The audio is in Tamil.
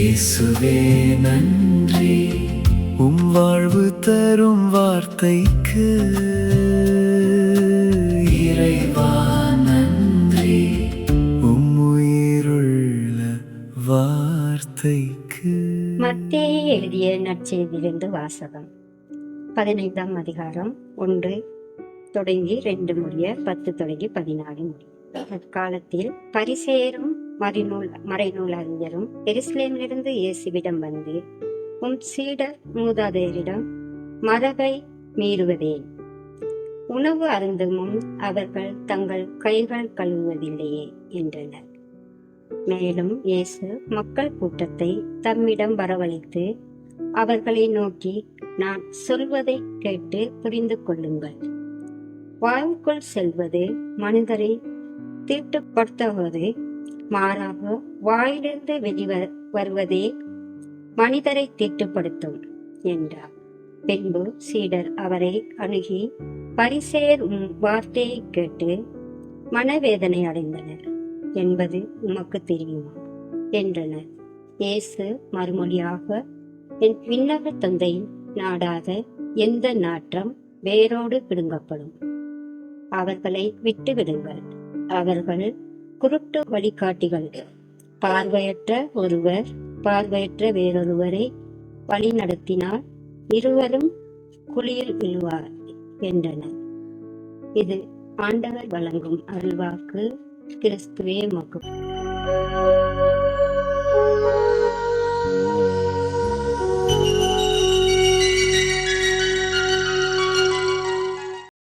இயேசுவே நன்றி, வாழ்வு தரும் வார்த்தைக்கு. இறைவா நன்றி, உயிருள்ள வார்த்தைக்கு. மத்தேயு எழுதிய நற்செய்தியிலிருந்து வாசகம். 15ஆம் அதிகாரம் 1 தொடங்கி 2 முடிய 10 தொடங்கி 14 முடிய. அக்காலத்தில் பரிசேயரும் மறைநூல் அறிஞரும் எருசலேமிலிருந்து இயேசுவிடம் வந்து, உம் சீடர் மூதாதையரிடம் மரபை மீறுவதேன்? உணவு அருந்தும் முன் அவர்கள் தங்கள் கைகள் கழுவுவதில்லையே என்றனர். மேலும் இயேசு மக்கள் கூட்டத்தை தம்மிடம் வரவழைத்து அவர்களை நோக்கி, நான் சொல்வதை கேட்டு புரிந்து கொள்ளுங்கள். வாயுக்குள் செல்வது மனிதரை தீட்டுப்படுத்துவது, மாறாக வாயிலிருந்து வருவதே மனிதரை தீட்டுப்படுத்தும் என்றார். பின்பு சீடர் அவரை அணுகி, பரிசேயர் உம் வார்த்தையை கேட்டு மனவேதனை அடைந்தனர் என்பது உமக்கு தெரியுமா என்றனர். இயேசு மறுமொழியாக, என் விண்ணக தந்தை நாடாத எந்த நாற்றம் வேரோடு பிடுங்கப்படும். அவர்களை விட்டுவிடுங்கள். அவர்கள் குருட்டு வழிகாட்டிகள். பார்வையற்ற ஒருவர் பார்வையற்ற வேறொருவரை வழி நடத்தினால் இருவரும் குழியில் விழுவார் என்றனர். இது ஆண்டவர் வழங்கும் அருள்வாக்கு. கிறிஸ்துவே உமக்கு